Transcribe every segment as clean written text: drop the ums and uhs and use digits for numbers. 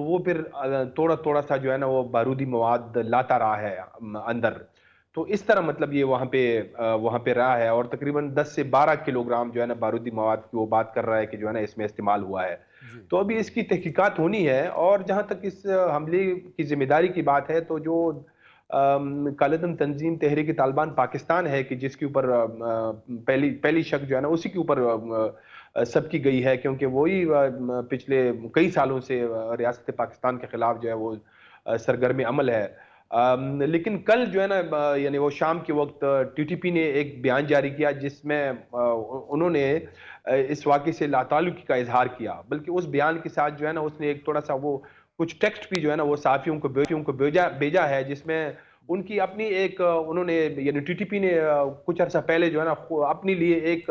تو وہ پھر تھوڑا تھوڑا سا جو ہے نا وہ بارودی مواد لاتا رہا ہے اندر. تو اس طرح مطلب یہ وہاں پہ رہا ہے، اور تقریباً 10 سے 12 کلو گرام جو ہے نا بارودی مواد کی وہ بات کر رہا ہے کہ جو ہے نا اس میں استعمال ہوا ہے. جی تو ابھی اس کی تحقیقات ہونی ہے. اور جہاں تک اس حملے کی ذمہ داری کی بات ہے تو جو کالعدم تنظیم تحریک طالبان پاکستان ہے کہ جس کے اوپر پہلی شک جو ہے نا اسی کے اوپر سب کی گئی ہے، کیونکہ وہی پچھلے کئی سالوں سے ریاست پاکستان کے خلاف جو ہے وہ سرگرم عمل ہے. لیکن کل جو ہے نا یعنی وہ شام کے وقت ٹی ٹی پی نے ایک بیان جاری کیا جس میں انہوں نے اس واقعے سے لا تعلقی کا اظہار کیا، بلکہ اس بیان کے ساتھ جو ہے نا اس نے ایک تھوڑا سا وہ کچھ ٹیکسٹ بھی جو ہے نا وہ صحافیوں کو بھیجا ہے، جس میں ان کی اپنی ایک انہوں نے یعنی ٹی ٹی پی نے کچھ عرصہ پہلے جو ہے نا اپنے لیے ایک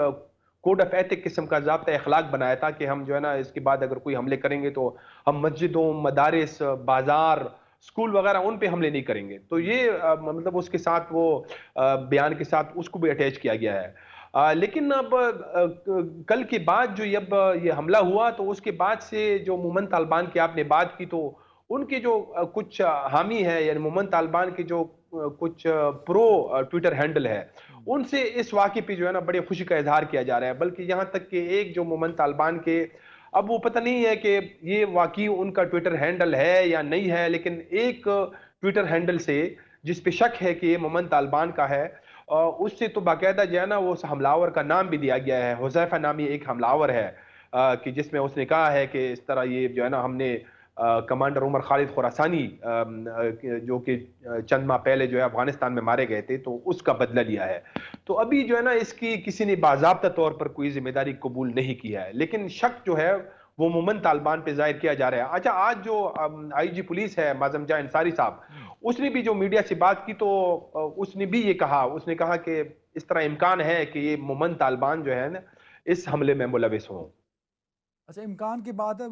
کوڈ آف ایتھک قسم کا ضابطہ اخلاق بنایا تھا کہ ہم جو ہے نا اس کے بعد اگر کوئی حملے کریں گے تو ہم مسجدوں، مدارس، بازار، اسکول وغیرہ ان پہ حملے نہیں کریں گے. تو یہ مطلب اس کے ساتھ وہ بیان کے ساتھ اس کو بھی اٹیچ کیا گیا ہے. لیکن اب کل کے بعد جو اب یہ حملہ ہوا تو اس کے بعد سے جو مومن طالبان کی آپ نے بات کی تو ان کے جو کچھ حامی ہے یعنی مومن طالبان کے جو کچھ پرو ٹویٹر ہینڈل ہے ان سے اس واقعے پہ جو ہے نا بڑے خوشی کا اظہار کیا جا رہا ہے. بلکہ یہاں تک کہ ایک جو مومن طالبان کے اب وہ پتہ نہیں ہے کہ یہ واقعی ان کا ٹویٹر ہینڈل ہے یا نہیں ہے، لیکن ایک ٹویٹر ہینڈل سے جس پہ شک ہے کہ یہ مومن طالبان کا ہے اس سے تو باقاعدہ جو ہے نا وہ حملاور کا نام بھی دیا گیا ہے. حذیفہ نامی ایک حملاور ہے کہ جس میں اس نے کہا ہے کہ اس طرح یہ جو ہے نا ہم نے کمانڈر عمر خالد خراسانی جو کہ چند ماہ پہلے جو ہے افغانستان میں مارے گئے تھے تو اس کا بدلہ لیا ہے. تو ابھی جو ہے نا اس کی کسی نے باضابطہ طور پر کوئی ذمہ داری قبول نہیں کی ہے، لیکن شک جو ہے وہ مومن طالبان پہ ظاہر کیا جا رہا ہے. اچھا، آج جو آئی جی پولیس ہے معظم جاں انصاری صاحب، اس نے بھی جو میڈیا سے بات کی تو اس نے بھی یہ کہا، اس نے کہا کہ اس طرح امکان ہے کہ یہ مومن طالبان جو ہے نا اس حملے میں ملوث ہوں. اچھا، امکان کی بات ہے.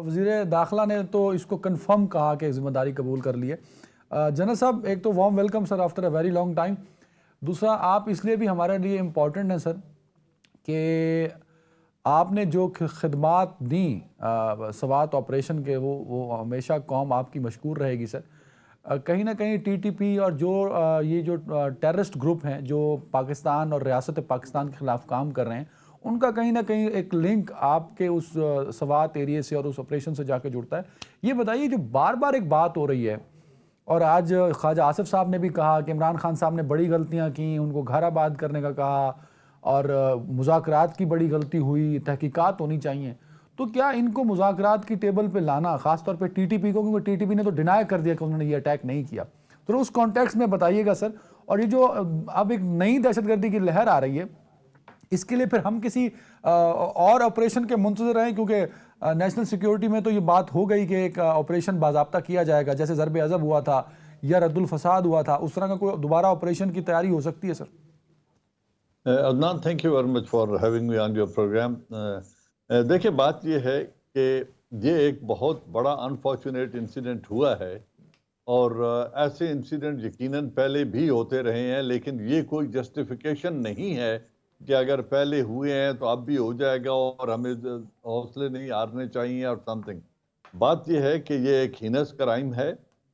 وزیر داخلہ نے تو اس کو کنفرم کہا کہ ذمہ داری قبول کر لی ہے. جنرل صاحب، ایک تو warm welcome sir after a very long time. دوسرا، آپ اس لیے بھی ہمارے لیے امپورٹنٹ ہیں سر کہ آپ نے جو خدمات دیں سوات آپریشن کے وہ ہمیشہ قوم آپ کی مشکور رہے گی سر. کہیں نہ کہیں ٹی ٹی پی اور جو یہ جو ٹیررسٹ گروپ ہیں جو پاکستان اور ریاست پاکستان کے خلاف کام کر رہے ہیں ان کا کہیں نہ کہیں ایک لنک آپ کے اس سوات ایریے سے اور اس آپریشن سے جا کے جڑتا ہے. یہ بتائیے، جو بار بار ایک بات ہو رہی ہے اور آج خواجہ آصف صاحب نے بھی کہا کہ عمران خان صاحب نے بڑی غلطیاں کی، ان کو گھر آباد کرنے کا کہا اور مذاکرات کی بڑی غلطی ہوئی، تحقیقات ہونی چاہیے. تو کیا ان کو مذاکرات کی ٹیبل پہ لانا، خاص طور پہ ٹی ٹی پی کو، کیونکہ ٹی ٹی پی نے تو ڈینائی کر دیا کہ انہوں نے یہ اٹیک نہیں کیا، تو اس کانٹیکس میں بتائیے گا سر. اور یہ جو اب ایک نئی دہشت گردی کی لہر آ رہی ہے، اس کے لیے پھر ہم کسی اور آپریشن کے منتظر ہیں؟ کیونکہ نیشنل سیکیورٹی میں تو یہ بات ہو گئی کہ ایک آپریشن باضابطہ کیا جائے گا، جیسے ضرب عضب ہوا تھا یا رد الفساد ہوا تھا، اس طرح کا کوئی دوبارہ آپریشن کی تیاری ہو سکتی ہے sir? Adnan, thank you very much for having me on your programme. دیکھیں، بات یہ ہے کہ یہ ایک بہت بڑا انفارچونیٹ انسیڈنٹ ہوا ہے، اور ایسے انسیڈنٹ یقیناً پہلے بھی ہوتے رہے ہیں، لیکن یہ کوئی جسٹیفیکیشن نہیں ہے کہ اگر پہلے ہوئے ہیں تو اب بھی ہو جائے گا اور ہمیں حوصلے نہیں ہارنے چاہیے اور سم تھنگ. بات یہ ہے کہ یہ ایک ہینس کرائم ہے،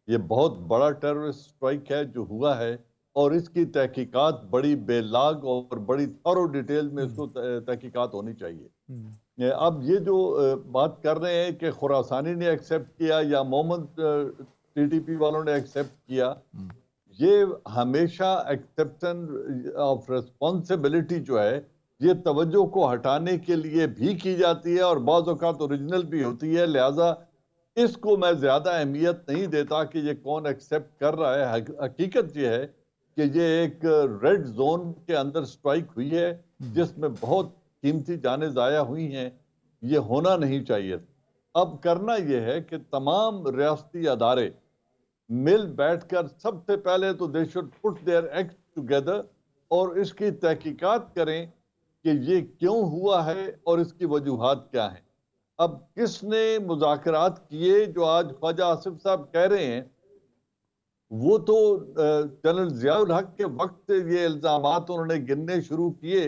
یہ بہت بڑا ٹیررسٹ اسٹرائک ہے جو ہوا ہے، اور اس کی تحقیقات بڑی بے لاگ اور بڑی تھورو ڈیٹیل میں اس کو تحقیقات ہونی چاہیے. اب یہ جو بات کر رہے ہیں کہ خراسانی نے ایکسیپٹ کیا یا محمد ٹی ٹی پی والوں نے ایکسیپٹ کیا، یہ ہمیشہ ایکسیپشن آف ریسپانسبلٹی جو ہے یہ توجہ کو ہٹانے کے لیے بھی کی جاتی ہے اور بعض اوقات اوریجنل بھی ہوتی ہے. لہٰذا اس کو میں زیادہ اہمیت نہیں دیتا کہ یہ کون ایکسیپٹ کر رہا ہے. حقیقت یہ ہے کہ یہ ایک ریڈ زون کے اندر سٹرائک ہوئی ہے جس میں بہت قیمتی جانیں ضائع ہوئی ہیں. یہ ہونا نہیں چاہیے. اب کرنا یہ ہے کہ تمام ریاستی ادارے مل بیٹھ کر سب سے پہلے تو they should put their act together اور اس کی تحقیقات کریں کہ یہ کیوں ہوا ہے اور اس کی وجوہات کیا ہیں. اب کس نے مذاکرات کیے جو آج خواجہ آصف صاحب کہہ رہے ہیں، وہ تو جنرل ضیاء الحق کے وقت سے یہ الزامات انہوں نے گننے شروع کیے،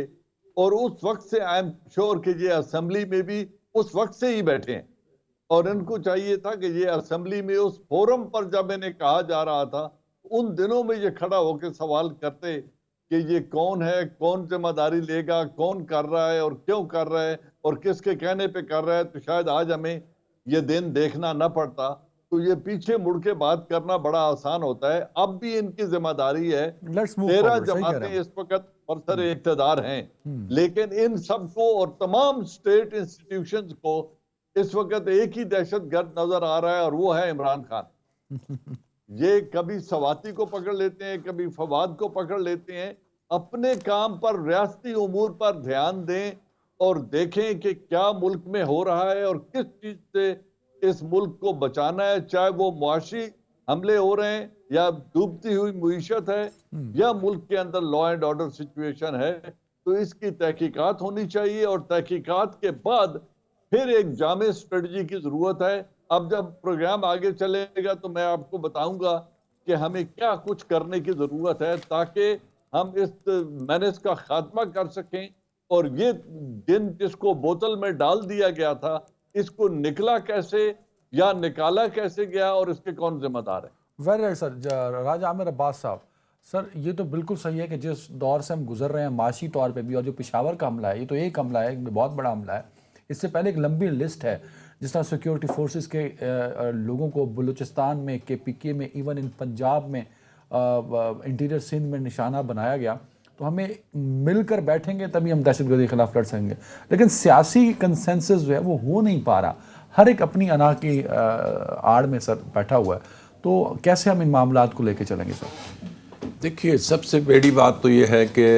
اور اس وقت سے آئی ایم شور کہ یہ اسمبلی میں بھی اس وقت سے ہی بیٹھے ہیں اور ان کو چاہیے تھا کہ یہ اسمبلی میں اس فورم پر جب انہیں کہا جا رہا تھا ان دنوں میں یہ کھڑا ہو کے سوال کرتے کہ یہ کون ہے, کون ذمہ داری لے گا, کون کر رہا ہے اور کیوں کر رہا ہے اور کس کے کہنے پہ کر رہا ہے, تو شاید آج ہمیں یہ دن دیکھنا نہ پڑتا. تو یہ پیچھے مڑ کے بات کرنا بڑا آسان ہوتا ہے. اب بھی ان کی ذمہ داری ہے. 13 جماعتیں اس وقت برسر اقتدار ہیں, لیکن ان سب کو اور تمام سٹیٹ انسٹیٹیوشنز کو اس وقت ایک ہی دہشت گرد نظر آ رہا ہے اور وہ ہے عمران خان. یہ کبھی سواتی کو پکڑ لیتے ہیں, کبھی فواد کو پکڑ لیتے ہیں. اپنے کام پر, ریاستی امور پر دھیان دیں اور دیکھیں کہ کیا ملک میں ہو رہا ہے اور کس چیز سے اس ملک کو بچانا ہے, چاہے وہ معاشی حملے ہو رہے ہیں یا ڈوبتی ہوئی معیشت ہے یا ملک کے اندر لا اینڈ آرڈر سچویشن ہے. تو اس کی تحقیقات ہونی چاہیے اور تحقیقات کے بعد پھر ایک جامع اسٹریٹجی کی ضرورت ہے. اب جب پروگرام آگے چلے گا تو میں آپ کو بتاؤں گا کہ ہمیں کیا کچھ کرنے کی ضرورت ہے تاکہ ہم اس مینس کا خاتمہ کر سکیں اور یہ دن جس کو بوتل میں ڈال دیا گیا تھا اس کو نکلا کیسے یا نکالا کیسے گیا اور اس کے کون ذمہ دار ہے. Very right sir. راجہ عامر عباس صاحب, سر یہ تو بالکل صحیح ہے کہ جس دور سے ہم گزر رہے ہیں معاشی طور پہ بھی, اور جو پشاور کا حملہ ہے یہ تو ایک حملہ ہے, ایک بہت بڑا حملہ ہے. اس سے پہلے ایک لمبی لسٹ ہے جس طرح سیکیورٹی فورسز کے لوگوں کو بلوچستان میں, کے پی کے میں, ایون ان پنجاب میں, انٹیریئر سندھ میں نشانہ بنایا گیا. تو ہمیں مل کر بیٹھیں گے تبھی ہم دہشت گردی کے خلاف لڑ سکیں گے. لیکن سیاسی کنسنسس جو ہے وہ ہو نہیں پا رہا, ہر ایک اپنی انا کی آڑ میں سر بیٹھا ہوا ہے. تو کیسے ہم ان معاملات کو لے کے چلیں گے سر؟ دیکھیے سب سے بڑی بات تو یہ ہے کہ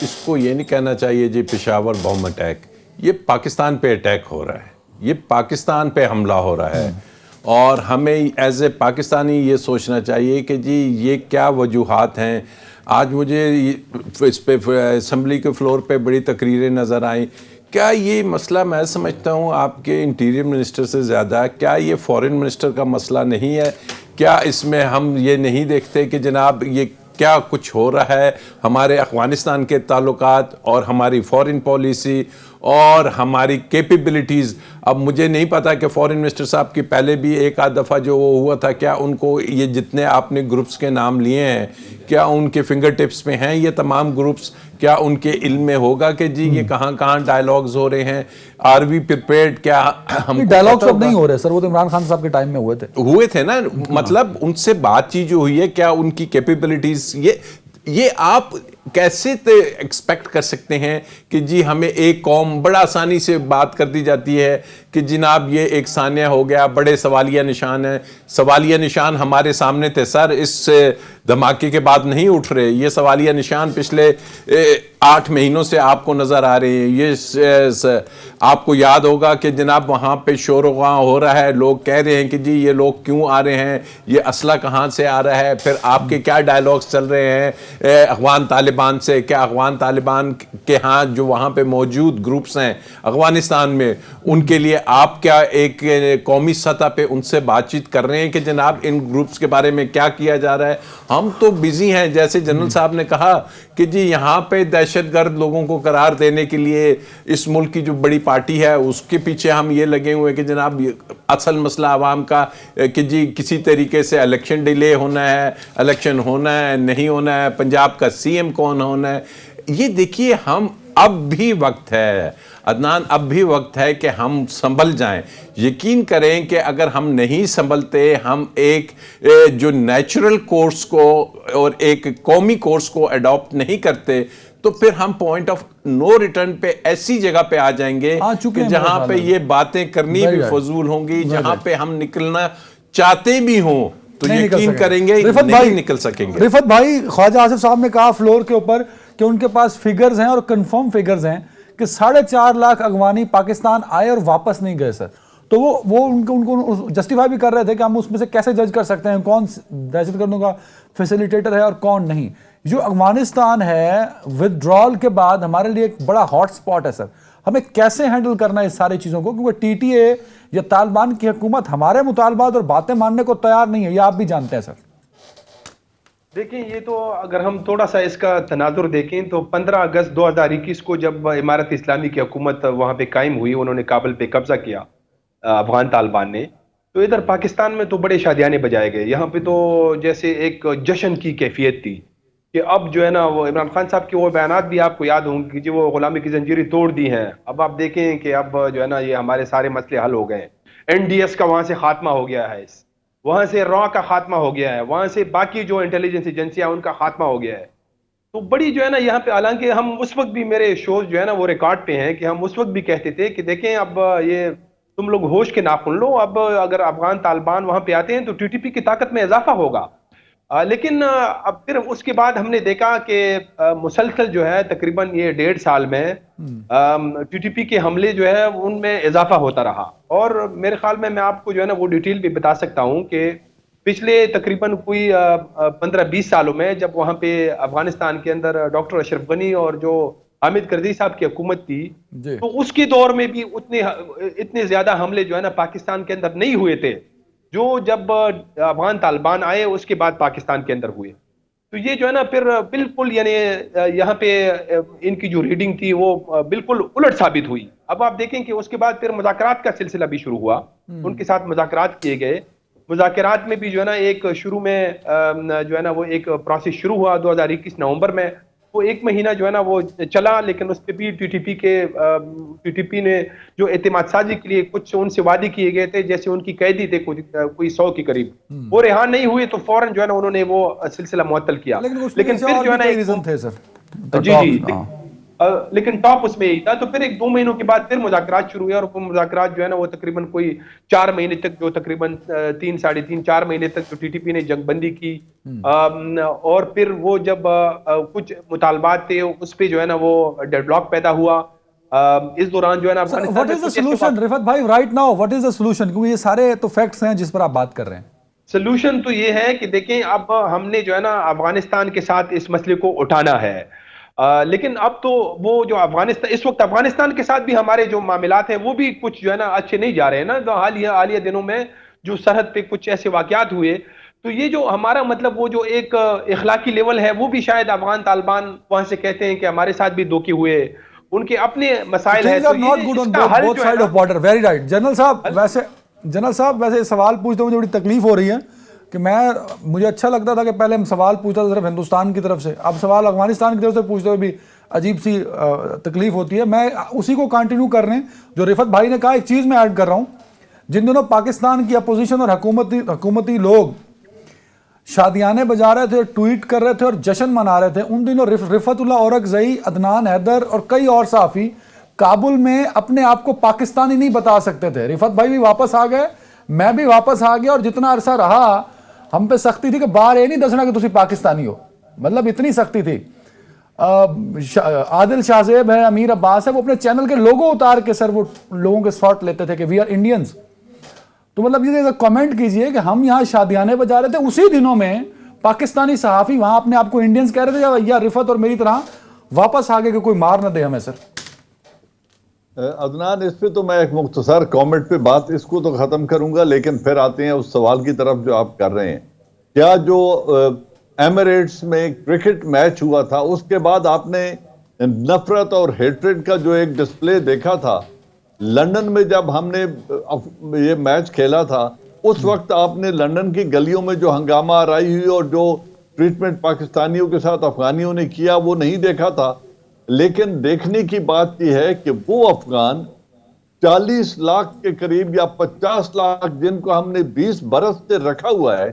اس کو یہ نہیں کہنا چاہیے جی پشاور بم اٹیک, یہ پاکستان پہ اٹیک ہو رہا ہے, یہ پاکستان پہ حملہ ہو رہا ہے. اور ہمیں ایز اے پاکستانی یہ سوچنا چاہیے کہ جی یہ کیا وجوہات ہیں. آج مجھے اس پہ اسمبلی کے فلور پہ بڑی تقریریں نظر آئیں. کیا یہ مسئلہ میں سمجھتا ہوں آپ کے انٹیریئر منسٹر سے زیادہ, کیا یہ فورن منسٹر کا مسئلہ نہیں ہے؟ کیا اس میں ہم یہ نہیں دیکھتے کہ جناب یہ کیا کچھ ہو رہا ہے ہمارے افغانستان کے تعلقات اور ہماری فورن پالیسی اور ہماری کیپیبلٹیز؟ اب مجھے نہیں پتا کہ فورن منسٹر صاحب کی پہلے بھی ایک آدھ دفعہ جو وہ ہوا تھا, کیا ان کو یہ جتنے آپ نے گروپس کے نام لیے ہیں کیا ان کے فنگر ٹپس پہ ہیں یہ تمام گروپس؟ کیا ان کے علم میں ہوگا کہ جی یہ کہاں کہاں ڈائیلاگز ہو رہے ہیں؟ Are we prepared? کیا ہم ڈائیلاگز اب نہیں ہو رہے سر, وہ تو عمران خان صاحب کے ٹائم میں ہوئے تھے نا. مطلب ان سے بات چیت جو ہوئی ہے, کیا ان کی کیپیبلٹیز, یہ آپ کیسے ایکسپیکٹ کر سکتے ہیں کہ جی ہمیں ایک قوم, بڑا آسانی سے بات کر دی جاتی ہے کہ جناب یہ ایک ثانیہ ہو گیا, بڑے سوالیہ نشان ہیں. سوالیہ نشان ہمارے سامنے تھے سر, اس دھماکے کے بعد نہیں اٹھ رہے. یہ سوالیہ نشان پچھلے 8 مہینوں سے آپ کو نظر آ رہے ہیں. یہ آپ کو یاد ہوگا کہ جناب وہاں پہ شور و غاں ہو رہا ہے, لوگ کہہ رہے ہیں کہ جی یہ لوگ کیوں آ رہے ہیں, یہ اسلحہ کہاں سے آ رہا ہے. پھر آپ کے کیا ڈائیلاگز چل رہے ہیں افغان طالبان سے؟ کیا افغان طالبان کے ہاں جو وہاں پہ موجود گروپس ہیں افغانستان میں, ان کے لیے آپ کیا ایک قومی سطح پہ ان سے بات چیت کر رہے ہیں کہ جناب ان گروپس کے بارے میں کیا کیا جا رہا ہے؟ ہم تو بزی ہیں, جیسے جنرل صاحب نے کہا کہ جی یہاں پہ دہشت گرد لوگوں کو قرار دینے کے لیے اس ملک کی جو بڑی پارٹی ہے اس کے پیچھے ہم یہ لگے ہوئے کہ جناب اصل مسئلہ عوام کا کہ جی کسی طریقے سے الیکشن ڈیلے ہونا ہے, الیکشن ہونا ہے نہیں ہونا ہے, پنجاب کا سی ایم کون ہونا ہے. یہ دیکھیے ہم اب بھی وقت ہے عدنان, اب بھی وقت ہے کہ ہم سنبھل جائیں. یقین کریں کہ اگر ہم نہیں سنبھلتے, ہم ایک جو نیچرل کورس کو اور ایک قومی کورس کو اڈاپٹ نہیں کرتے, تو پھر ہم پوائنٹ آف نو ریٹرن پہ ایسی جگہ پہ آ جائیں گے کہ جہاں پہ یہ باتیں کرنی بھی فضول ہوں گی, جہاں پہ ہم نکلنا چاہتے بھی ہوں تو یقین کریں گے نہیں نکل سکیں گے. رفت بھائی, خواجہ آصف صاحب نے کہا فلور کے اوپر کہ ان کے پاس فگرز ہیں اور کنفرم فگرز ہیں کہ 4.5 لاکھ افغانی پاکستان آئے اور واپس نہیں گئے سر. تو وہ ان کو جسٹیفائی بھی کر رہے تھے کہ ہم اس میں سے کیسے جج کر سکتے ہیں کون دہشت گردوں کا فیسیلیٹیٹر ہے اور کون نہیں. جو افغانستان ہے ودرال کے بعد ہمارے لیے ایک بڑا ہاٹ سپاٹ ہے سر. ہمیں کیسے ہینڈل کرنا ہے اس ساری چیزوں کو, کیونکہ ٹی ٹی اے یا طالبان کی حکومت ہمارے مطالبات اور باتیں ماننے کو تیار نہیں ہے, یہ آپ بھی جانتے ہیں سر. دیکھیں یہ تو اگر ہم تھوڑا سا اس کا تناظر دیکھیں تو 15 اگست 2021 کو جب امارت اسلامی کی حکومت وہاں پہ قائم ہوئی, انہوں نے کابل پہ قبضہ کیا, افغان طالبان نے، تو ادھر پاکستان میں تو بڑے شادیانے بجائے گئے. یہاں پہ تو جیسے ایک جشن کی کیفیت تھی کہ اب جو ہے نا وہ عمران خان صاحب کے وہ بیانات بھی آپ کو یاد ہوں گے کہ وہ غلامی کی زنجیریں توڑ دی ہیں. اب آپ دیکھیں کہ اب جو ہے نا یہ ہمارے سارے مسئلے حل ہو گئے. NDS کا وہاں سے خاتمہ ہو گیا ہے، وہاں سے را کا خاتمہ ہو گیا ہے، وہاں سے باقی جو انٹیلیجنس ایجنسیاں ان کا خاتمہ ہو گیا ہے. تو بڑی جو ہے نا یہاں پہ، حالانکہ ہم اس وقت بھی، میرے شوز جو ہے نا وہ ریکارڈ پہ ہیں کہ ہم اس وقت بھی کہتے تھے کہ دیکھیں اب یہ تم لوگ ہوش کے ناخن لو، اب اگر افغان طالبان وہاں پہ آتے ہیں تو TTP کی طاقت میں اضافہ ہوگا. لیکن اب پھر اس کے بعد ہم نے دیکھا کہ مسلسل جو ہے تقریباً یہ 1.5 سال میں TTP کے حملے جو ہے ان میں اضافہ ہوتا رہا. اور میرے خیال میں آپ کو جو ہے نا وہ ڈیٹیل بھی بتا سکتا ہوں کہ پچھلے تقریباً کوئی 15-20 سالوں میں جب وہاں پہ افغانستان کے اندر ڈاکٹر اشرف غنی اور جو حامد کرزئی صاحب کی حکومت تھی، تو اس کے دور میں بھی اتنے زیادہ حملے جو ہے نا پاکستان کے اندر نہیں ہوئے تھے جو جب افغان طالبان آئے اس کے بعد پاکستان کے اندر ہوئے. تو یہ جو ہے نا پھر بالکل یعنی یہاں پہ ان کی جو ریڈنگ تھی وہ بالکل الٹ ثابت ہوئی. اب آپ دیکھیں کہ اس کے بعد پھر مذاکرات کا سلسلہ بھی شروع ہوا، ان کے ساتھ مذاکرات کیے گئے. مذاکرات میں بھی جو ہے نا ایک شروع میں جو ہے نا وہ ایک پروسیس شروع ہوا 2021 نومبر میں. وہ 1 مہینہ جو ہے نا وہ چلا، لیکن اس پہ بھی ٹی ٹی پی نے جو اعتماد سازی کے لیے کچھ ان سے وعدے کیے گئے تھے، جیسے ان کی قیدی تھے کوئی 100 کے قریب، وہ رہا نہیں ہوئے تو فوراً جو ہے نا انہوں نے وہ سلسلہ معطل کیا. لیکن پھر جو ہے نا ریزن تھے سر، جی لیکن ٹاپ اس میں یہی تھا. تو پھر 1-2 مہینوں کے بعد پھر مذاکرات شروع ہوئے، اور وہ مذاکرات جو ہے نا وہ تقریباً کوئی 4 مہینے تک، جو تقریباً 3-4.5 مہینے تک جو TTP نے جنگ بندی کی. اور پھر وہ جب کچھ مطالبات تھے اس پہ جو ہے نا وہ ڈیڈ لاک پیدا ہوا. اس دوران جو ہے نا واٹ از دا سولوشن رفعت بھائی right now, what is the solution? کیونکہ یہ سارے تو فیکٹس ہیں جس پر آپ بات کر رہے ہیں. سولوشن تو یہ ہے کہ دیکھیں اب ہم نے جو ہے نا افغانستان کے ساتھ اس مسئلے کو اٹھانا ہے. لیکن اب تو وہ جو افغانستان، اس وقت افغانستان کے ساتھ بھی ہمارے جو معاملات ہیں وہ بھی کچھ جو ہے نا اچھے نہیں جا رہے ہیں نا. تو حالیہ دنوں میں جو سرحد پہ کچھ ایسے واقعات ہوئے، تو یہ جو ہمارا مطلب وہ جو ایک اخلاقی لیول ہے وہ بھی شاید افغان طالبان وہاں سے کہتے ہیں کہ ہمارے ساتھ بھی دھوکے ہوئے، ان کے اپنے مسائل ہیں. جنرل صاحب ویسے سوال پوچھتا ہوں، مجھے بڑی تکلیف ہو رہی ہے کہ مجھے اچھا لگتا تھا کہ پہلے ہم سوال پوچھتا تھا صرف ہندوستان کی طرف سے، اب سوال افغانستان کی طرف سے پوچھتے ہوئے بھی عجیب سی تکلیف ہوتی ہے. میں اسی کو کنٹینیو کر رہے ہیں جو رفعت بھائی نے کہا. ایک چیز میں ایڈ کر رہا ہوں، جن دنوں پاکستان کی اپوزیشن اور حکومتی لوگ شادیانے بجا رہے تھے، ٹویٹ کر رہے تھے اور جشن منا رہے تھے، ان دنوں رفعت اللہ اورکزئی، عدنان حیدر اور کئی اور صحافی کابل میں اپنے آپ کو پاکستانی نہیں بتا سکتے تھے. رفعت بھائی بھی واپس آ گئے، میں بھی واپس آ گیا، اور جتنا عرصہ رہا ہم پہ سختی تھی کہ باہر یہ نہیں دسنا کہ تسی پاکستانی ہو، مطلب اتنی سختی تھی. عادل شاہزیب ہے، امیر عباس ہے، وہ اپنے چینل کے لوگو اتار کے سر وہ لوگوں کے شاٹ لیتے تھے کہ وی آر انڈینز. تو مطلب یہ کامنٹ کیجئے کہ ہم یہاں شادیانے بجا رہے تھے، اسی دنوں میں پاکستانی صحافی وہاں اپنے آپ کو انڈینز کہہ رہے تھے، یا رفعت اور میری طرح واپس آگے کہ کوئی مار نہ دے ہمیں. سر عدنان، اس پہ تو میں ایک مختصر کامنٹ پہ بات اس کو تو ختم کروں گا، لیکن پھر آتے ہیں اس سوال کی طرف جو آپ کر رہے ہیں. کیا جو ایمریٹس میں کرکٹ میچ ہوا تھا اس کے بعد آپ نے نفرت اور ہیٹریڈ کا جو ایک ڈسپلے دیکھا تھا لندن میں جب ہم نے یہ میچ کھیلا تھا، اس وقت آپ نے لندن کی گلیوں میں جو ہنگامہ آرائی ہوئی اور جو ٹریٹمنٹ پاکستانیوں کے ساتھ افغانیوں نے کیا وہ نہیں دیکھا تھا. لیکن دیکھنے کی بات یہ ہے کہ وہ افغان 40 لاکھ کے قریب یا 50 لاکھ جن کو ہم نے 20 برس سے رکھا ہوا ہے،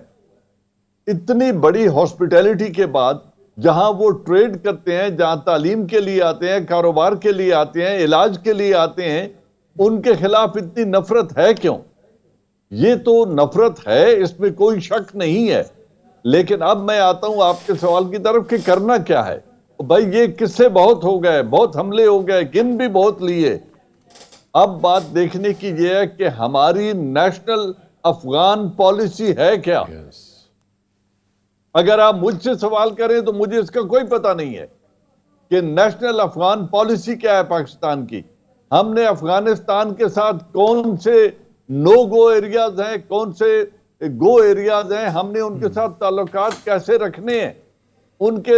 اتنی بڑی ہاسپٹیلٹی کے بعد جہاں وہ ٹریڈ کرتے ہیں، جہاں تعلیم کے لیے آتے ہیں، کاروبار کے لیے آتے ہیں، علاج کے لیے آتے ہیں، ان کے خلاف اتنی نفرت ہے کیوں؟ یہ تو نفرت ہے، اس میں کوئی شک نہیں ہے. لیکن اب میں آتا ہوں آپ کے سوال کی طرف کہ کرنا کیا ہے. بھائی یہ قصے بہت ہو گئے، بہت حملے ہو گئے، گن بھی بہت لیے. اب بات دیکھنے کی یہ ہے کہ ہماری نیشنل افغان پالیسی ہے کیا؟ اگر آپ مجھ سے سوال کریں تو مجھے اس کا کوئی پتہ نہیں ہے کہ نیشنل افغان پالیسی کیا ہے پاکستان کی. ہم نے افغانستان کے ساتھ کون سے نو گو ایریاز ہیں، کون سے گو ایریاز ہیں، ہم نے ان کے ساتھ تعلقات کیسے رکھنے ہیں. ان کے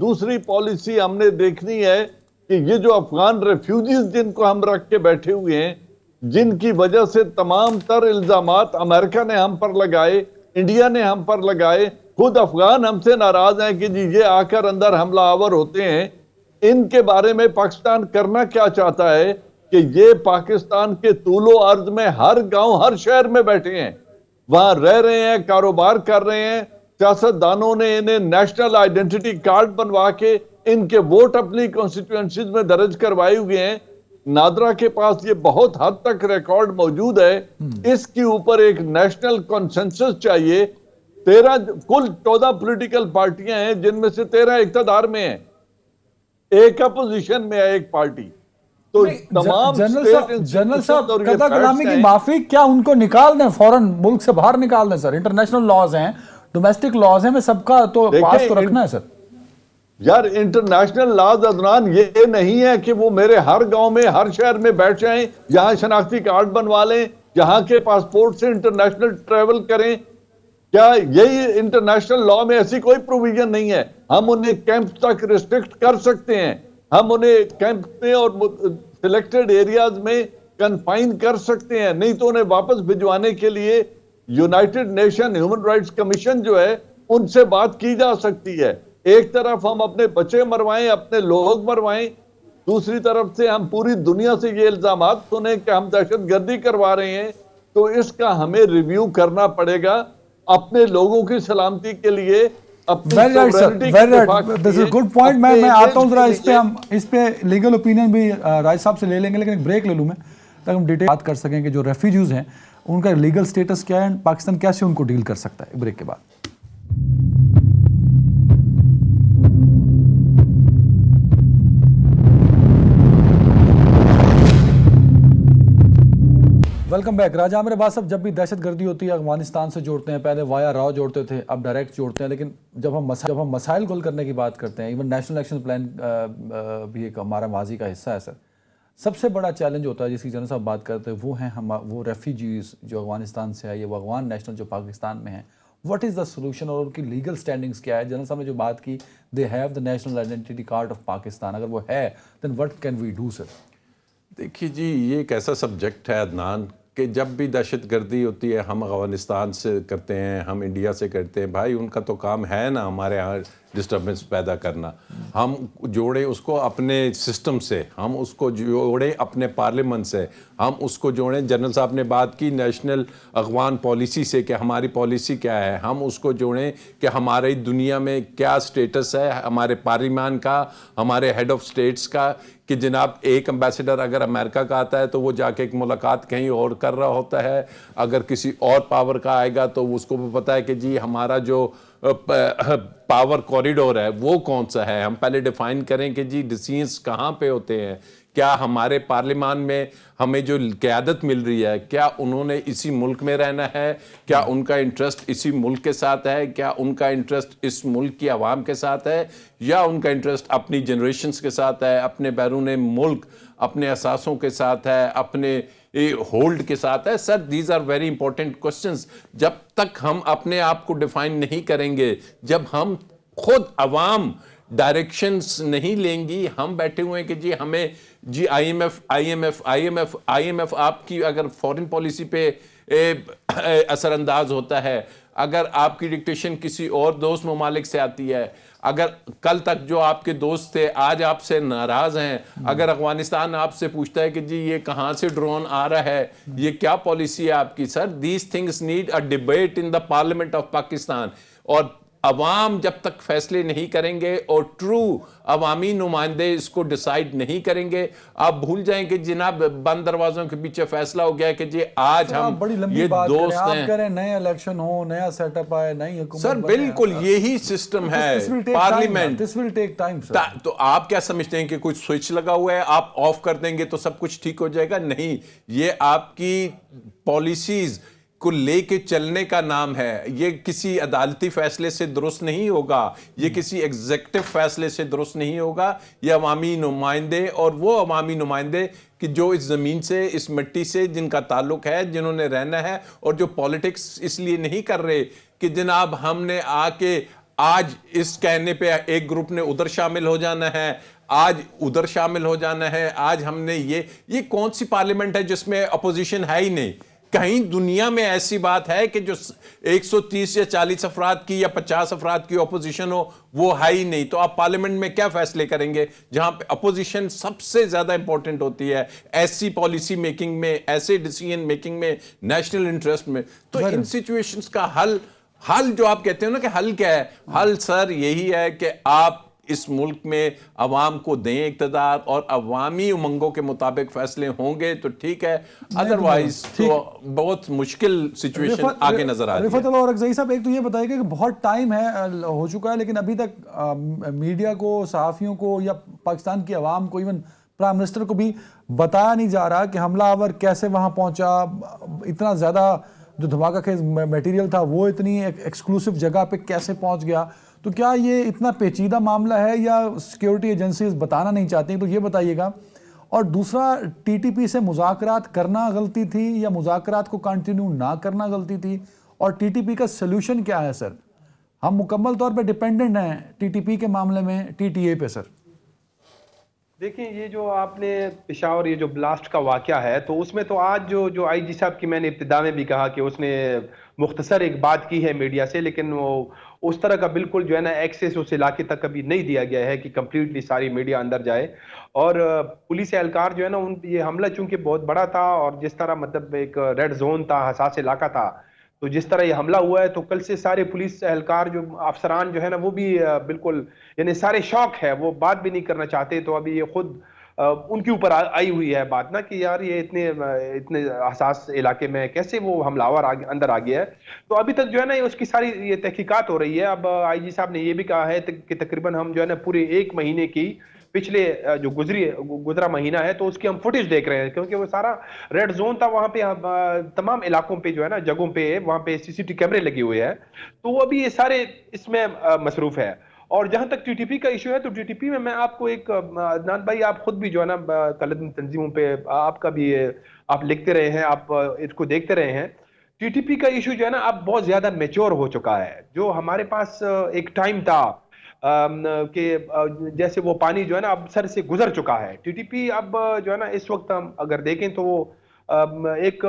دوسری پالیسی ہم نے دیکھنی ہے کہ یہ جو افغان ریفیوجیز جن کو ہم رکھ کے بیٹھے ہوئے ہیں، جن کی وجہ سے تمام تر الزامات امریکہ نے ہم پر لگائے, انڈیا نے ہم پر لگائے, خود افغان ہم سے ناراض ہیں کہ جی یہ آ کر اندر حملہ آور ہوتے ہیں. ان کے بارے میں پاکستان کرنا کیا چاہتا ہے کہ یہ پاکستان کے طول و عرض میں ہر گاؤں ہر شہر میں بیٹھے ہیں, وہاں رہ رہے ہیں, کاروبار کر رہے ہیں. سیاست دانوں نے انہیں نیشنل آئیڈینٹی کارڈ بنوا کے ان کے ووٹ اپنی کانسٹیٹوئنسیز میں درج کروائے ہوئے ہیں. نادرا کے پاس یہ بہت حد تک ریکارڈ موجود ہے. اس کے اوپر ایک نیشنل کنسنسس چاہیے. 14 پولیٹیکل پارٹیاں ہیں جن میں سے 13 اقتدار میں ہیں, ایک اپوزیشن میں ہے ایک پارٹی. تو تمام جنرل صاحب قطع کلامی کی معافی, کیا ان کو نکال دیں فوراً, ملک سے باہر نکال دیں سر؟ انٹرنیشنل لاز ہیں, ڈومیسٹک لاز ہیں, میں سب کا تو پاس تو رکھنا ہے سر. یار انٹرنیشنل لاز عدنان یہ نہیں ہے کہ وہ میرے ہر گاؤں میں ہر شہر میں بیٹھ جائیں, یہاں شناختی کارڈ بنوا لیں, یہاں کے پاسپورٹ سے انٹرنیشنل ٹریول کریں. کیا یہی انٹرنیشنل لا میں ایسی کوئی پروویژن نہیں ہے؟ ہم انہیں کیمپ تک ریسٹرکٹ کر سکتے ہیں, ہم انہیں کیمپ میں اور سلیکٹڈ ایریاز میں کنفائن کر سکتے ہیں, نہیں تو انہیں واپس بھجوانے کے لیے United nation human rights commission جو ہے ان سے بات کی جا سکتی ہے. ایک طرف ہم اپنے بچے مروائیں, اپنے لوگ مروائیں, دوسری طرف سے ہم پوری دنیا سے یہ الزامات سنیں کہ ہم دہشت گردی کروا رہے ہیں. تو اس کا ہمیں ریویو کرنا پڑے گا اپنے لوگوں کی سلامتی کے لیے, گڈ پوائنٹ. میں آتا ہوں ذرا اس پہ لیگل اوپینین بھی راج صاحب سے لے لیں گے, لیکن ایک بریک لے لوں میں تاکہ ہم ڈیٹیل بات کر سکیں کہ جو ریفیوجیز ہیں ان کا لیگل سٹیٹس کیا ہے, پاکستان کیسے ان کو ڈیل کر سکتا ہے. بریک کے بعد ویلکم بیک. راجہ عامر عباس صاحب, جب بھی دہشت گردی ہوتی ہے افغانستان سے جوڑتے ہیں, پہلے وایا راؤ جوڑتے تھے, اب ڈائریکٹ جوڑتے ہیں, لیکن جب ہم مسائل حل کرنے کی بات کرتے ہیں, ایون نیشنل ایکشن پلان بھی ایک ہمارا ماضی کا حصہ ہے سر, سب سے بڑا چیلنج ہوتا ہے جس کی جنرل صاحب بات کرتے ہیں وہ ہیں وہ ریفیوجیز جو افغانستان سے آئے, وہ افغان نیشنل جو پاکستان میں ہیں. واٹ از دا سولوشن اور ان کی لیگل سٹینڈنگز کیا ہے؟ جنرل صاحب نے جو بات کی they have the national identity card of Pakistan, اگر وہ ہے then what can we do سر؟ دیکھیے جی, یہ ایک ایسا سبجیکٹ ہے عدنان کہ جب بھی دہشت گردی ہوتی ہے ہم افغانستان سے کرتے ہیں, ہم انڈیا سے کرتے ہیں. بھائی ان کا تو کام ہے نا ہمارے یہاں ڈسٹربنس پیدا کرنا. ہم جوڑیں اس کو اپنے سسٹم سے, ہم اس کو جوڑیں اپنے پارلیمنٹ سے, ہم اس کو جوڑیں. جنرل صاحب نے بات کی نیشنل افغان پالیسی سے کہ ہماری پالیسی کیا ہے, ہم اس کو جوڑیں کہ ہماری دنیا میں کیا سٹیٹس ہے ہمارے پارلیمان کا, ہمارے ہیڈ آف سٹیٹس کا, کہ جناب ایک امبیسڈر اگر امریکہ کا آتا ہے تو وہ جا کے ایک ملاقات کہیں اور کر رہا ہوتا ہے, اگر کسی اور پاور کا آئے گا تو اس کو بھی پتہ ہے کہ جی ہمارا جو پاور کوریڈور ہے وہ کون سا ہے. ہم پہلے ڈیفائن کریں کہ جی ڈیسیژنز کہاں پہ ہوتے ہیں, کیا ہمارے پارلیمان میں ہمیں جو قیادت مل رہی ہے کیا انہوں نے اسی ملک میں رہنا ہے, کیا ان کا انٹرسٹ اسی ملک کے ساتھ ہے, کیا ان کا انٹرسٹ اس ملک کی عوام کے ساتھ ہے, یا ان کا انٹرسٹ اپنی جنریشنز کے ساتھ ہے, اپنے بیرون ملک اپنے اثاثوں کے ساتھ ہے, اپنے ہولڈ کے ساتھ ہے. Sir these are very important questions. جب تک ہم اپنے آپ کو ڈیفائن نہیں کریں گے, جب ہم خود عوام ڈائریکشنز نہیں لیں گی, ہم بیٹھے ہوئے ہیں کہ جی ہمیں جی آئی ایم ایف آپ کی اگر فورن پالیسی پہ اثر انداز ہوتا ہے, اگر آپ کی ڈکٹیشن کسی اور دوست ممالک سے آتی ہے, اگر کل تک جو آپ کے دوست تھے آج آپ سے ناراض ہیں, اگر افغانستان آپ سے پوچھتا ہے کہ جی یہ کہاں سے ڈرون آ رہا ہے, یہ کیا پالیسی ہے آپ کی, sir these things need a debate in the Parliament of Pakistan. اور عوام جب تک فیصلے نہیں کریں گے اور ٹرو عوامی نمائندے اس کو ڈیسائیڈ نہیں کریں گے, آپ بھول جائیں کہ جناب بند دروازوں کے پیچھے فیصلہ ہو گیا کہ جی آج ہم یہ دوست ہیں, آپ کہہ رہے ہیں نئے الیکشن ہو, نیا سیٹ اپ آئے, نئی حکومت. سر بالکل یہی سسٹم ہے parliament. This will take time, sir. تو آپ کیا سمجھتے ہیں کہ کوئی سوئچ لگا ہوا ہے آپ آف کر دیں گے تو سب کچھ ٹھیک ہو جائے گا؟ نہیں, یہ آپ کی پالیسیز کو لے کے چلنے کا نام ہے. یہ کسی عدالتی فیصلے سے درست نہیں ہوگا, یہ کسی ایگزیکٹو فیصلے سے درست نہیں ہوگا. یہ عوامی نمائندے اور وہ عوامی نمائندے کہ جو اس زمین سے, اس مٹی سے جن کا تعلق ہے, جنہوں نے رہنا ہے, اور جو پولیٹکس اس لیے نہیں کر رہے کہ جناب ہم نے آ کے آج اس کہنے پہ ایک گروپ نے ادھر شامل ہو جانا ہے, آج ادھر شامل ہو جانا ہے، آج ہم نے یہ کون سی پارلیمنٹ ہے جس میں اپوزیشن ہے ہی نہیں؟ کہیں دنیا میں ایسی بات ہے کہ جو 130 یا 40 افراد کی یا 50 افراد کی اپوزیشن ہو؟ وہ ہے ہی نہیں. تو آپ پارلیمنٹ میں کیا فیصلے کریں گے جہاں پہ اپوزیشن سب سے زیادہ امپورٹنٹ ہوتی ہے ایسی پالیسی میکنگ میں، ایسے ڈیسیژن میکنگ میں، نیشنل انٹرسٹ میں؟ تو ان سچویشنز کا حل جو آپ کہتے ہیں نا کہ حل کیا ہے؟ حل سر یہی ہے کہ آپ اس ملک میں عوام کو دیں اقتدار، اور عوامی امنگوں کے مطابق فیصلے ہوں گے تو ٹھیک ہے، ادروائز تو بہت مشکل سچویشن آگے نظر آ رہی ہے. رفعت اللہ اورکزئی صاحب، ایک تو یہ بتائیے کہ بہت ٹائم ہو چکا ہے لیکن ابھی تک میڈیا کو، صحافیوں کو یا پاکستان کی عوام کو، ایون پرائم منسٹر کو بھی بتایا نہیں جا رہا کہ حملہ آور کیسے وہاں پہنچا، اتنا زیادہ جو دھماکہ خیز میٹیریل تھا وہ اتنی ایکسکلوسیو جگہ پہ کیسے پہنچ گیا. تو کیا یہ اتنا پیچیدہ معاملہ ہے یا سیکیورٹی ایجنسیز بتانا نہیں چاہتی؟ تو یہ بتائیے گا. اور دوسرا، ٹی ٹی پی سے مذاکرات کرنا غلطی تھی یا مذاکرات کو کنٹینیو نہ کرنا غلطی تھی؟ اور ٹی ٹی پی کا سلوشن کیا ہے سر؟ ہم مکمل طور پہ ڈیپینڈنٹ ہیں ٹی ٹی پی کے معاملے میں ٹی ٹی اے پہ سر. دیکھیں، یہ جو آپ نے پشاور یہ جو بلاسٹ کا واقعہ ہے، تو اس میں تو آج جو آئی جی صاحب کی میں نے ابتدا میں بھی کہا کہ اس نے مختصر ایک بات کی ہے میڈیا سے، لیکن وہ اس طرح کا بالکل جو ہے نا ایکسیس اس علاقے تک کبھی نہیں دیا گیا ہے کہ کمپلیٹلی ساری میڈیا اندر جائے. اور پولیس اہلکار جو ہے نا، یہ حملہ چونکہ بہت بڑا تھا اور جس طرح مطلب ایک ریڈ زون تھا، حساس علاقہ تھا، تو جس طرح یہ حملہ ہوا ہے تو کل سے سارے پولیس اہلکار جو افسران جو ہے نا وہ بھی بالکل یعنی سارے شوق ہے، وہ بات بھی نہیں کرنا چاہتے. تو ابھی یہ خود ان کے اوپر آئی ہوئی ہے بات نا کہ یار یہ اتنے حساس علاقے میں کیسے وہ حملہ آور اندر آ گیا ہے. تو ابھی تک جو ہے نا اس کی ساری یہ تحقیقات ہو رہی ہے. اب آئی جی صاحب نے یہ بھی کہا ہے کہ تقریباً ہم جو ہے نا پورے 1 مہینے کی پچھلے جو گزرا مہینہ ہے تو اس کی ہم فوٹیج دیکھ رہے ہیں، کیونکہ وہ سارا ریڈ زون تھا، وہاں پہ تمام علاقوں پہ جو ہے نا جگہوں پہ وہاں پہ سی سی ٹی کیمرے لگے ہوئے ہیں. تو وہ ابھی یہ سارے اس میں مصروف ہے. اور جہاں تک ٹی ٹی پی کا ایشو ہے تو ٹی ٹی پی میں آپ کو ایک عدنان بھائی، آپ خود بھی جو ہے نا طالب تنظیموں پہ آپ کا بھی آپ لکھتے رہے ہیں، آپ اس کو دیکھتے رہے ہیں. ٹی ٹی پی کا ایشو جو ہے نا اب بہت زیادہ میچور ہو چکا ہے. جو ہمارے پاس ایک ٹائم تھا کہ جیسے وہ پانی جو ہے نا اب سر سے گزر چکا ہے. ٹی ٹی پی اب جو ہے نا اس وقت ہم اگر دیکھیں تو وہ ایک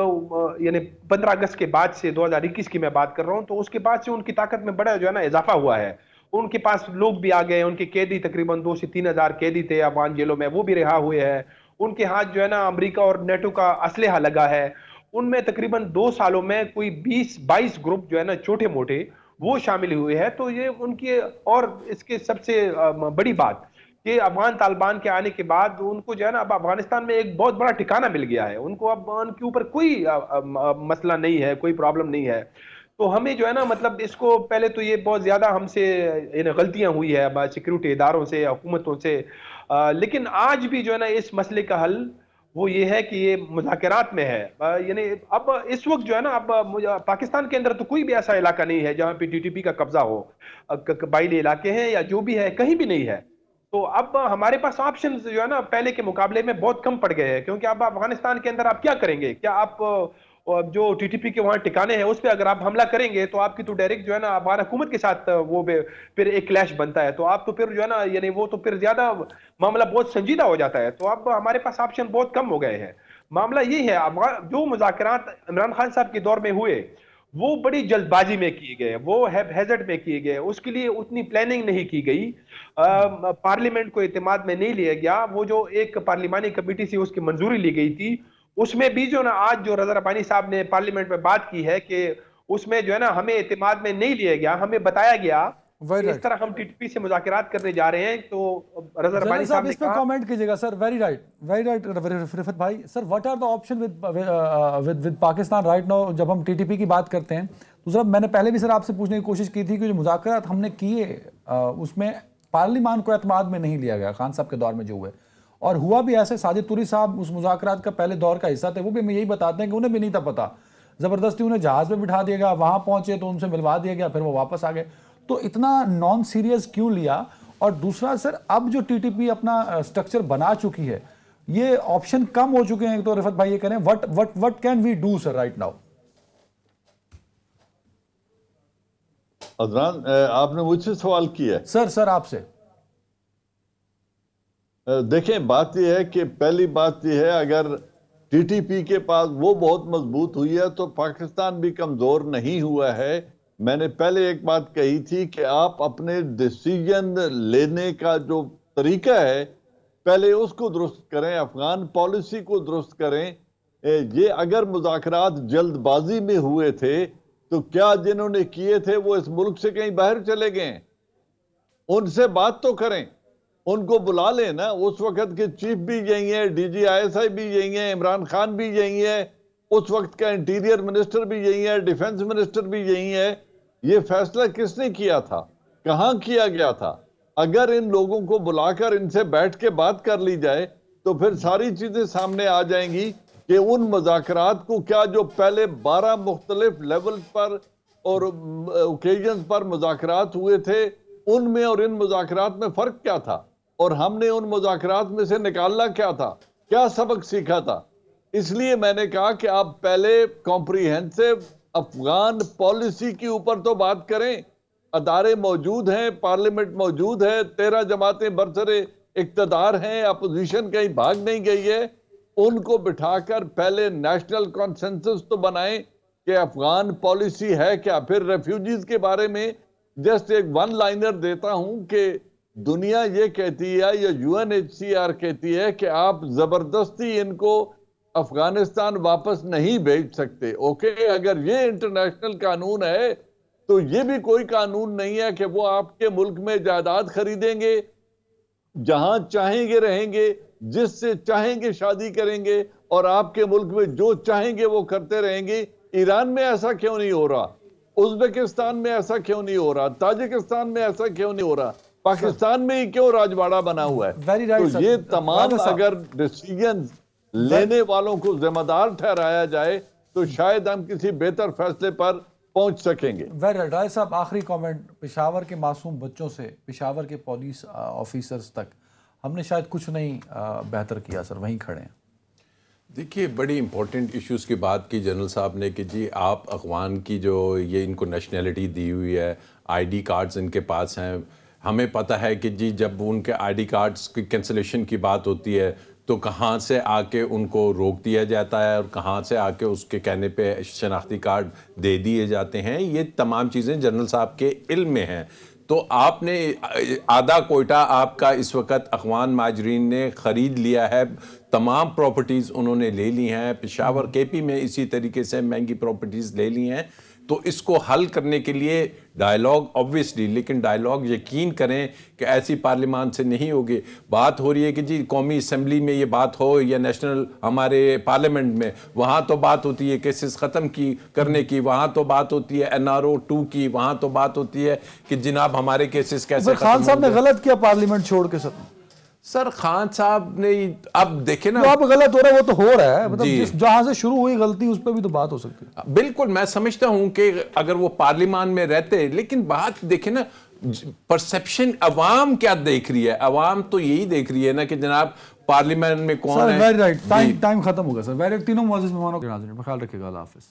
یعنی 15 اگست کے بعد سے 2021 کی میں بات کر رہا ہوں، تو اس کے بعد سے ان کی طاقت میں بڑا جو ہے نا اضافہ ہوا ہے. ان کے پاس لوگ بھی آ گئے، ان کے قیدی تقریباً 2 سے 3 ہزار قیدی تھے افغان جیلوں میں، وہ بھی رہا ہوئے ہیں. ان کے ہاتھ جو ہے نا امریکہ اور نیٹو کا اسلحہ لگا ہے. ان میں تقریباً 2 سالوں میں کوئی 20-22 گروپ جو ہے نا چھوٹے موٹے وہ شامل ہوئے ہیں. تو یہ ان کی، اور اس کے سب سے بڑی بات کہ افغان طالبان کے آنے کے بعد ان کو جو ہے نا اب افغانستان میں ایک بہت بڑا ٹھکانہ مل گیا ہے. ان کو اب ان کے اوپر کوئی مسئلہ نہیں ہے، کوئی پرابلم نہیں ہے. تو ہمیں جو ہے نا مطلب اس کو پہلے تو یہ بہت زیادہ ہم سے غلطیاں ہوئی ہے سیکیورٹی اداروں سے، حکومتوں سے، لیکن آج بھی جو ہے نا اس مسئلے کا حل وہ یہ ہے کہ یہ مذاکرات میں ہے. یعنی اب اس وقت جو ہے نا اب پاکستان کے اندر تو کوئی بھی ایسا علاقہ نہیں ہے جہاں پہ ٹی ٹی پی کا قبضہ ہو. قبائلی علاقے ہیں یا جو بھی ہے، کہیں بھی نہیں ہے. تو اب ہمارے پاس آپشنز جو ہے نا پہلے کے مقابلے میں بہت کم پڑ گئے ہیں، کیونکہ اب افغانستان کے اندر آپ کیا کریں گے؟ کیا آپ جو ٹی ٹی پی کے وہاں ٹھکانے ہیں اس پہ اگر آپ حملہ کریں گے تو آپ کی تو ڈائریکٹ جو ہے نا افغان حکومت کے ساتھ وہ پھر ایک کلیش بنتا ہے. تو آپ تو پھر جو ہے نا یعنی وہ تو پھر زیادہ معاملہ بہت سنجیدہ ہو جاتا ہے. تو اب ہمارے پاس آپشن بہت کم ہو گئے ہیں. معاملہ یہ ہے جو مذاکرات عمران خان صاحب کے دور میں ہوئے وہ بڑی جلد بازی میں کیے گئے، وہ ہیزرڈ میں کیے گئے، اس کے لیے اتنی پلاننگ نہیں کی گئی، پارلیمنٹ کو اعتماد میں نہیں لیا گیا. وہ جو ایک پارلیمانی کمیٹی سے اس کی منظوری لی گئی تھی، اس میں بھی جو نا آج جو رضا ربانی صاحب نے پارلیمنٹ میں بات کی ہے کہ اس میں جو ہے نا ہمیں اعتماد میں نہیں لیا گیا، ہمیں بتایا گیا کہ اس طرح ہم ٹی ٹی پی سے مذاکرات کرنے جا رہے ہیں. تو رضا ربانی صاحب نے اس پہ کہا، کامنٹ کیجئے گا سر. ویری رائٹ رفعت بھائی. Sir what are the option with Pakistan right now? جب ہم ٹی ٹی پی کی بات کرتے ہیں تو سر میں نے پہلے بھی سر آپ سے پوچھنے کی کوشش کی تھی کہ جو مذاکرات ہم نے کیے اس میں پارلیمان کو اعتماد میں نہیں لیا گیا خان صاحب کے دور میں جو ہوئے، اور ہوا بھی ایسے. ساجد طوری صاحب اس مذاکرات کا پہلے دور کا حصہ تھے، وہ بھی ہمیں یہی بتاتے ہیں کہ انہیں بھی نہیں تھا پتا، زبردستی انہیں جہاز پہ بٹھا دیا گیا، وہاں پہنچے تو ان سے ملوا دیا گیا، پھر وہ واپس آ گئے. تو اتنا نان سیریس کیوں لیا؟ اور دوسرا سر، اب جو ٹی ٹی پی اپنا سٹرکچر بنا چکی ہے، یہ آپشن کم ہو چکے ہیں. تو رفعت بھائی یہ کریں what can we do sir right now؟ Adnan, آپ نے مجھ سے سوال کیا ہے؟ سر آپ سے. دیکھیں بات یہ ہے کہ پہلی بات یہ ہے اگر ٹی ٹی پی کے پاس وہ بہت مضبوط ہوئی ہے تو پاکستان بھی کمزور نہیں ہوا ہے. میں نے پہلے ایک بات کہی تھی کہ آپ اپنے ڈیسیجن لینے کا جو طریقہ ہے پہلے اس کو درست کریں, افغان پالیسی کو درست کریں. یہ اگر مذاکرات جلد بازی میں ہوئے تھے تو کیا جنہوں نے کیے تھے وہ اس ملک سے کہیں باہر چلے گئے؟ ان سے بات تو کریں, ان کو بلا لیں نا. اس وقت کے چیف بھی یہی ہے, D G I S I بھی یہی ہے, عمران خان بھی یہی ہے, اس وقت کا انٹیریئر منسٹر بھی یہی ہے, ڈیفنس منسٹر بھی یہی ہے. یہ فیصلہ کس نے کیا تھا, کہاں کیا گیا تھا؟ اگر ان لوگوں کو بلا کر ان سے بیٹھ کے بات کر لی جائے تو پھر ساری چیزیں سامنے آ جائیں گی کہ ان مذاکرات کو کیا جو پہلے 12 مختلف لیول پر اور اوکیجنز پر مذاکرات ہوئے تھے ان میں اور ان مذاکرات میں فرق کیا تھا, اور ہم نے ان مذاکرات میں سے نکالنا کیا تھا, کیا سبق سیکھا تھا. اس لیے میں نے کہا کہ آپ پہلے کمپریہنسو افغان پالیسی کے اوپر تو بات کریں. ادارے موجود ہیں, پارلیمنٹ موجود ہے, 13 جماعتیں برسر اقتدار ہیں, اپوزیشن کہیں بھاگ نہیں گئی ہے. ان کو بٹھا کر پہلے نیشنل کنسنسس تو بنائیں کہ افغان پالیسی ہے کیا. پھر ریفیوجیز کے بارے میں جسٹ ایک ون لائنر دیتا ہوں کہ دنیا یہ کہتی ہے یا U N H C R کہتی ہے کہ آپ زبردستی ان کو افغانستان واپس نہیں بھیج سکتے. اوکے, اگر یہ انٹرنیشنل قانون ہے تو یہ بھی کوئی قانون نہیں ہے کہ وہ آپ کے ملک میں جائیداد خریدیں گے, جہاں چاہیں گے رہیں گے, جس سے چاہیں گے شادی کریں گے, اور آپ کے ملک میں جو چاہیں گے وہ کرتے رہیں گے. ایران میں ایسا کیوں نہیں ہو رہا؟ ازبکستان میں ایسا کیوں نہیں ہو رہا؟ تاجکستان میں ایسا کیوں نہیں ہو رہا؟ پاکستان میں ہی کیوں راجواڑہ بنا ہوا ہے؟ تو یہ تمام اگر ڈیسیجن لینے والوں کو ذمہ دار ٹھہرایا جائے تو شاید ہم کسی بہتر فیصلے پر پہنچ سکیں گے. رائے صاحب آخری کامنٹ. پشاور کے معصوم بچوں سے پشاور کے پولیس آفیسرز تک ہم نے شاید کچھ نہیں بہتر کیا سر, وہیں کھڑے ہیں. دیکھیے بڑی امپورٹنٹ ایشوز کی بات کی جنرل صاحب نے کہ جی آپ افغان کی جو یہ ان کو نیشنلٹی دی ہوئی ہے, آئی ڈی کارڈز ان کے پاس ہیں. ہمیں پتہ ہے کہ جی جب ان کے آئی ڈی کارڈز کی کینسلیشن کی بات ہوتی ہے تو کہاں سے آ کے ان کو روک دیا جاتا ہے اور کہاں سے آ کے اس کے کہنے پہ شناختی کارڈ دے دیے جاتے ہیں. یہ تمام چیزیں جنرل صاحب کے علم میں ہیں. تو آپ نے آدھا کوئٹہ آپ کا اس وقت افغان مہاجرین نے خرید لیا ہے, تمام پراپرٹیز انہوں نے لے لی ہیں. پشاور کے پی میں اسی طریقے سے مہنگی پراپرٹیز لے لی ہیں. تو اس کو حل کرنے کے لیے ڈائیلاگ آبویسلی, لیکن ڈائیلاگ یقین کریں کہ ایسی پارلیمان سے نہیں ہوگی. بات ہو رہی ہے کہ جی قومی اسمبلی میں یہ بات ہو یا نیشنل ہمارے پارلیمنٹ میں, وہاں تو بات ہوتی ہے کیسز ختم کی کرنے کی, وہاں تو بات ہوتی ہے NRO 2 کی, وہاں تو بات ہوتی ہے کہ جناب ہمارے کیسز کیسے ختم. خان صاحب نے غلط کیا پارلیمنٹ چھوڑ کے سر. سر خان صاحب نے اب دیکھیں نا, اب غلط ہو رہا ہے وہ تو ہو رہا ہے, مطلب جہاں سے شروع ہوئی غلطی اس پہ بھی تو بات ہو سکتی ہے. بالکل میں سمجھتا ہوں کہ اگر وہ پارلیمان میں رہتے, لیکن بات دیکھیں نا پرسیپشن عوام کیا دیکھ رہی ہے. عوام تو یہی دیکھ رہی ہے نا کہ جناب پارلیمان میں کون ہے. ٹائم ختم ہوگا سر. تینوں معزز مہمانوں کے ناظرین خیال رکھے گا. اللہ حافظ.